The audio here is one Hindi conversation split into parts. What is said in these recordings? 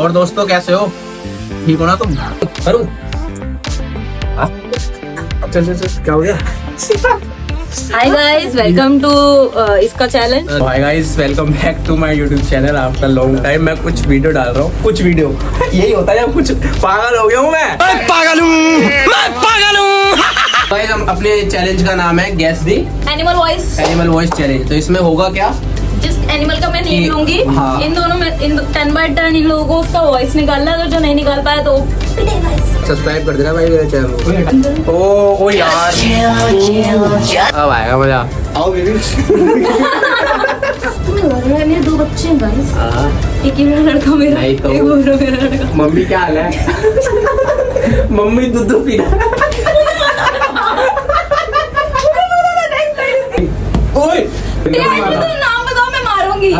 और दोस्तों कैसे हो? ठीक हो ना तुम? करूं? चल क्या हो गया? हाय गाइस, वेलकम टू इसका चैलेंज। Hi guys, welcome back to my YouTube channel. After long time मैं कुछ वीडियो डाल रहा हूँ। कुछ वीडियो यही होता है जब कुछ पागल हो गया हूँ मैं पागल हूँ। गाइस, हम अपने चैलेंज का नाम है gas the animal voice challenge. तो इसमें होगा क्या? जिस एनिमल का मैं नेम लूंगी, हाँ। इन दोनों में 10 बाय 10 इन लोगों को उसका वॉइस निकालना है। अगर जो नहीं निकाल पाया तो सब्सक्राइब कर देना भाई मेरे चैनल को। ओ यार, अब आएगा मजा। आओ बेबी। तुम्हें लग रहा है मेरे 2 बच्चे हैं गाइस। एक ये लड़का मेरा, नहीं तो एक वो मेरा लड़का। मम्मी क्या हाल है? मम्मी दूध पी रहा। ओए नाम बताओ, मैं मारूंगी।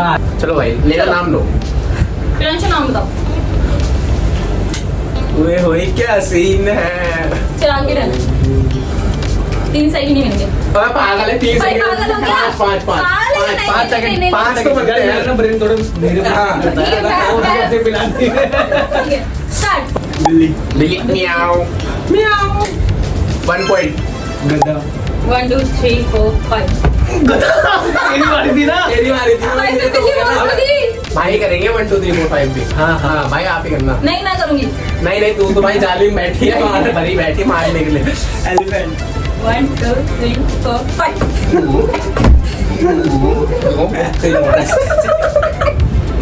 चलो भाई, मेरा नाम लो। प्रियांशु नाम बताओ। ओए होए क्या सीन है। चिराग की रहना 3 सेकंड ही मिलेंगे। पागल है। 3 भाई सेकंड। पागल हो क्या? 5 पागल है, नहीं, 5 नहीं, तो बन गया यार ना। ब्रेन थोड़ा मेरे कैसे पिलाती है। स्टार्ट। बिल्ली म्याऊ म्याऊ। 1 पॉइंट। गधा 1 2 3 4 5। तेरी बारी थी ना? तेरी बारी थी। भाई करेंगे 1 2 3 4 5 भी। हाँ भाई आप ही करना। नहीं, मैं करूंगी। नहीं तू तो भाई जाली में बैठी है, वहाँ भरी बैठी मारने के लिए। एलिफेंट 1 2 3 4 5।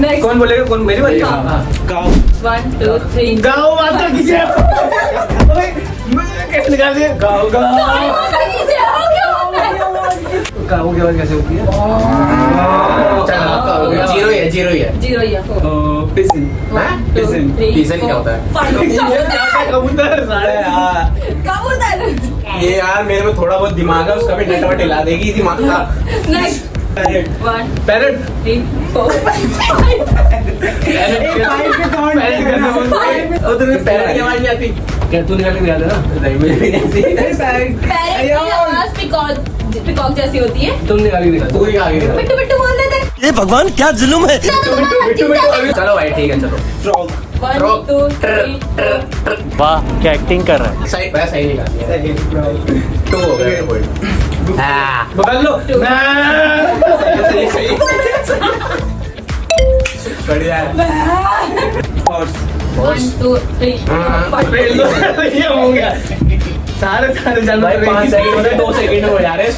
नेक्स्ट कौन बोलेगा? कौन? मेरी बारी? गाँव 1 2 3। गाँव माता कीजिए। कैसे निकाल दिए? गाँव गाँव की आवाज कैसे होती है? जीरो ही है। पिसन क्या होता है? कबूतर। ये यार मेरे में थोड़ा बहुत दिमाग है, उसका भी नेट वट हिला देगी दिमाग का। नेक्स्ट 1 पैरेट 3 4 पैरेट की आवाज नहीं आती क्या? तू निकाल के दिखा देना। नहीं मुझे भी नहीं आती। पैरेट की आवाज पिकॉक जैसी होती है। तुम निकाल के दिखा। तू निकाल के दिखा। बिट्टू बिट्टू बोल देते। ये भगवान क्या जुल्म है। चलो भाई ठीक है, चलो। फ्रॉग 1 2 3 4। वाह क्या एक्टिंग कर रहा है। सही निकाल दिया। 2 हो गया पॉइंट। हाँ बदल लो। सही बढ़िया है। 1 2 3 4 ये हो गया। सारे जानवर 5 सेकंड होते, 2 सेकंड हो जा रहे हैं।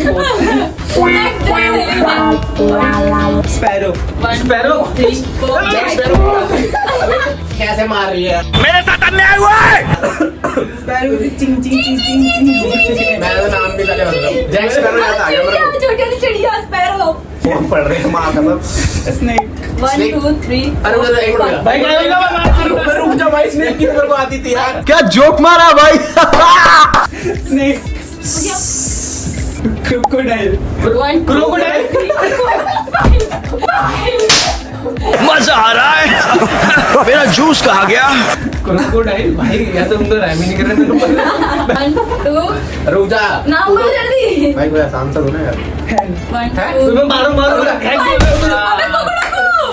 स्पैरो स्पैरो 3 4 कैसे मार रही है? मेरे साथ अन्याय हुआ है। मैंने तो नाम भी पहले बता रहा हूँ। जैक स्पैरो याद आ गया मेरे को। छोटी वाली चिड़िया स्पैरो। बहुत पढ़ रहे हैं माँ का। स्नेक 1 2 3 अरे भाई रुक जा भाई। स्नेक की मेरे को आती थी यार। क्या जोक मारा भाई। Snake crocodile 1 crocodile. मजा आ रहा है। मेरा जूस कहाँ गया। क्रोकोडाइल भाई, या तो तुम तो रैम ही नहीं कर रहे मेरे को। 1 2 रुक जा। नाम बोलो जल्दी। भाई कोई आसान सा दो ना यार। 1 हैं? 2 तुम्हें मारो।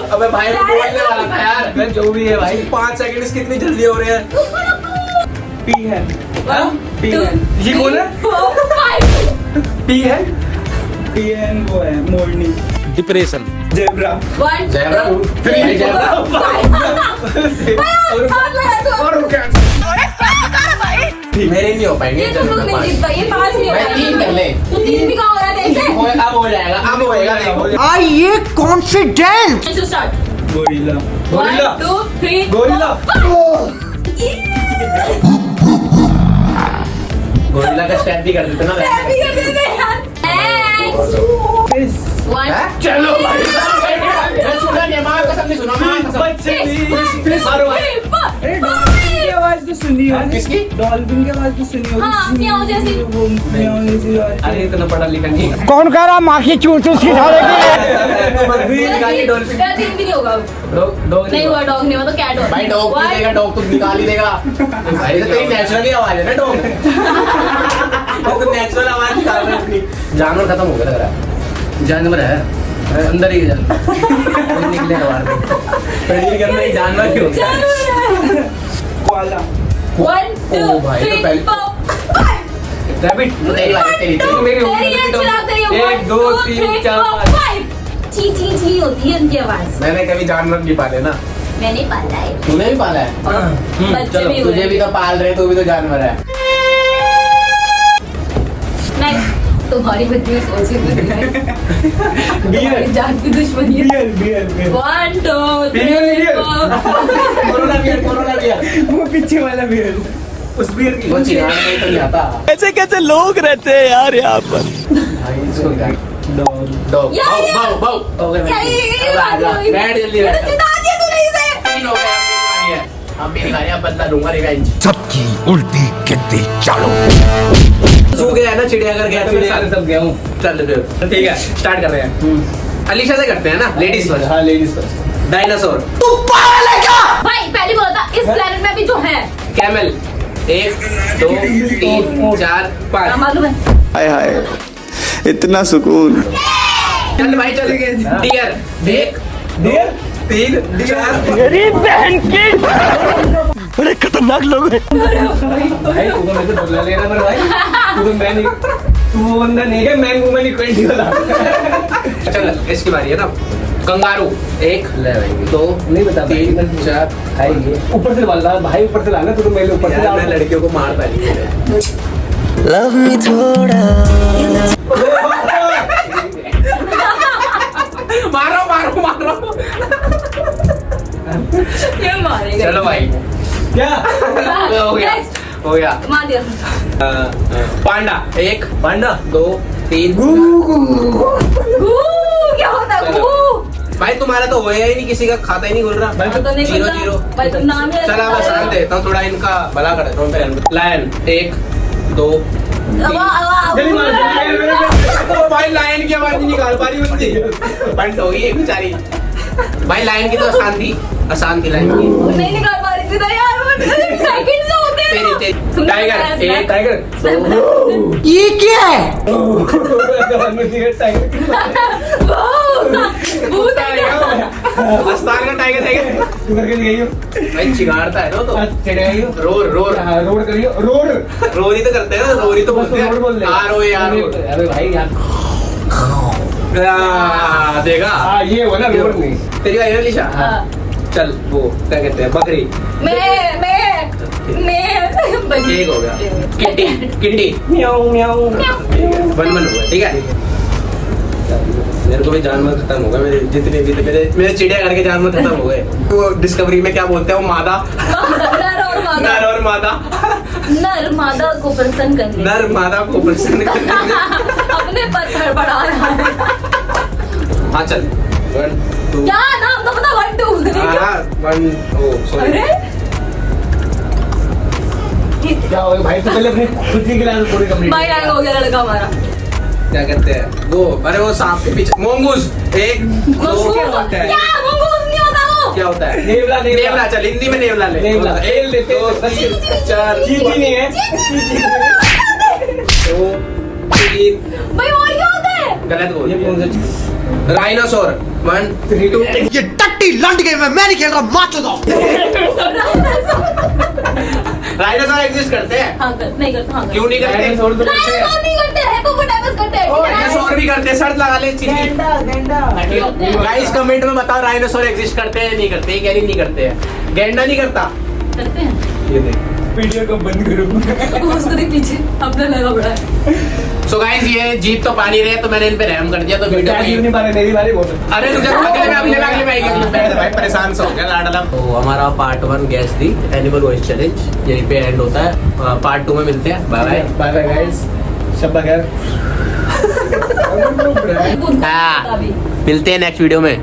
अबे अबे भाई मैं बोलने वाला था यार। मैं जो भी है भाई, 5 सेकंड इसके कितनी जल्दी हो रहे हैं। पी है। पी है। ये कौन है? 4 5 पी है। पीएन वो है मोरनी डिप्रेशन। जेब्रा 1 जैबरा 2 3 और क्या? मेरे नहीं हो पाएंगे। ये तुम लोग नहीं जीत पाए, ये 5 नहीं हो भाई, पाएंगे। 3 कर ले। तो 3 भी कहाँ हो रहा है देखते हैं। अब हो जाएगा। अब होएगा देखो। आई ये confidence. Let's start. Gorilla 1 2 3 gorilla. Gorilla का स्टैप भी कर देते ना। हैप्पी कर देते हैं यार। Next. 1 चलो भाई। मैं सुना नहीं, माँ का सब नहीं सुना। माँ का सब। मारो भाई। की आवाज तो सुनी हो। किसकी? डॉल्फिन की आवाज तो सुनी हो। हाँ, म्याऊं जैसी। वो म्याऊं जैसी आवाज। अरे इतना पढ़ा लिखा नहीं है। कौन कह रहा माँ की चूचू सिखा डॉल्फिन तेरा 3 भी नहीं होगा। डॉग नहीं हुआ, डॉग नहीं हुआ तो कैट हुआ। भाई डॉग नहीं देगा, डॉग तो निकाल ही देगा। भाई तो तेरी नेचुरली आवाज है ना डॉग। वो तो नेचुरल आवाज निकाल रहा है अपनी। जानवर खत्म हो गया लग रहा है। जानवर है अंदर ही जा निकलेगा बाहर पेंडिल के अंदर ही जानवर क्यों होता है कोआला 1 2 ओ भाई, तो 3 पहले- 4 5 रैबिट तेरी बारी तेरी मेरी होगी तो 1 2 3 4 5 ची ची ची होती है उनकी आवाज। मैंने कभी जानवर नहीं पाले ना मैंने पाला है। तूने भी पाला है बच्चे चलो भी हुए। तुझे भी तो पाल रहे तू भी तो जानवर है नहीं तुम्हारी बच्ची में सोची बियर जान की दुश्मनी है। Beer beer beer 1 2 beer, 3 beer. 4 Corona beer वो पीछे वाला बियर उस बियर की वो चिराग में तो नहीं आता कैसे कैसे लोग रहते हैं यार यहाँ पर। दो या, या। बाऊ हो गए बैठ जल्दी बैठ तीन हो गए अब मेरी बारी है अब बदला लूंगा रिवेंज सबकी उल्टी गिनती चालू। सो गया है ना चिड़ियाघर गया सारे सब गया हूँ चल फिर ठीक है स्टार्ट कर रहे हैं अलीशा से करते हैं ना लेडीज फर्स्ट हाँ लेडीज फर्स्ट डायनासोर भाई पहले बोला था इस प्लेनेट में भी जो है कैमल 1 2 3 4 5 मालूम है। हाय हाय इतना सुकून। चल भाई चल डियर 1 डियर 3 4 मेरी बहन की बड़े खतरनाक लोग हैं। भाई तू तो मेरे से बदला लेना मेरे भाई तू तो मैं नहीं तू वो बंदा नहीं है मैं वुमन इक्वलिटी वाला चल इसकी बारी है ना कंगारू 1 2 नहीं बता 3 4 खाएंगे ऊपर से वाला भाई ऊपर से लाना तू तो मेरे ऊपर से यार मैं लड़कियों को मारता नहीं मारो मारो मारो ये मारेगा। चलो भाई क्या हो गया Next, हो गया मार दिया। पांडा 1 पांडा 2 3 गू क्या होता है चलो। गू? भाई तुम्हारा तो होया ही नहीं किसी का खाता ही नहीं खुल रहा हाँ, तो नहीं जीरो पता। जीरो भाई तुम नाम ही चला मैं शांत देता हूँ थोड़ा इनका भला कर देता हूँ लायन 1 2 जल्दी मार, जल्दी मार। तो भाई लायन की आवाज नहीं निकाल पा रही बंदी पंट हो गई एक बेचारी भाई लायन की तो आसान थी लायन की नहीं निकाल पा रही थी ना यार वो सेकंड से होते हैं तेरी ना। तेरी तुमने टाइगर बताया एक टाइगर ये क्या है? भूत है क्या? अस्तान का टाइगर टाइगर तू करके नहीं गई हो भाई चिगाड़ता है ना तो चढ़े आई हो रोर रोर हाँ, रोड करियो रोड रोरी तो करते हैं ना रोरी तो बोलते रोड बोल हैं यार यार अरे भाई यार देखा हाँ ये हो ना रोड नहीं तेरी भाई लिशा हाँ। चल वो क्या कहते हैं बकरी मैं एक हो गया किट्टी किट्टी म्याऊं म्याऊं वन वन हुआ ठीक है मेरे को भी जानवर खत्म हो गए मेरे जितने भी थे मेरे चिड़ियाघर के जानवर खत्म हो गए वो डिस्कवरी में क्या बोलते हैं वो मादा नर और मादा नर और मादा नर मादा को प्रसन्न करने नर मादा को प्रसन्न करने अपने पर बढ़ा रहा है। हाँ चल 1 2 क्या नाम तो पता 1 2 हाँ 1 ओ सॉरी अरे क्या हो भाई तो पहले अपनी खुद की क्लास पूरी कंप्लीट भाई हैंग हो गया लड़का हमारा। क्या कहते हैं वो अरे वो सांप के पीछे मोंगूस 1 2 क्या मंगूस नहीं होता वो। क्या होता है नेवला नेवला चल हिंदी में नेवला ले नेवला। 1 लेते 2 4 चींटी नहीं है 2 3 भाई और क्या होता है? गलत बोल ये कौन सा चीज राइनोसोर 1 2 ये टट्टी लंड गेम है, मैं नहीं खेल रहा, मार दो। राइनोसोर एग्जिस्ट करते हैं हाँ कर नहीं करता हाँ क्यों नहीं करते डायनासोर तो करते हैं। डायनासोर नहीं करते हैं हिप्पोपोटामस करते हैं। राइनोसोर भी करते हैं शर्त लगा ले चीनी गाइस कमेंट में बताओ राइनोसोर एग्जिस्ट करते हैं नहीं करते क्या नहीं करते हैं गैंडा नहीं करता करते हैं ये देख वीडियो को बंद करो उसको देख पीछे अपना लगा पड़ा है। सो गाइस ये जीत तो पा नहीं रहे तो मैंने इन पे रहम कर दिया तो वीडियो क्या जीव में नहीं पा रहे मेरी बारी बोल अरे तुझे अगले में आएगी भाई परेशान सा हो गया लाडला तो हमारा part 1 gas the animal voice challenge यहीं पे एंड होता है पार्ट 2 में मिलते हैं bye bye bye bye guys शब्बा खैर हाँ मिलते हैं नेक्स्ट वीडियो में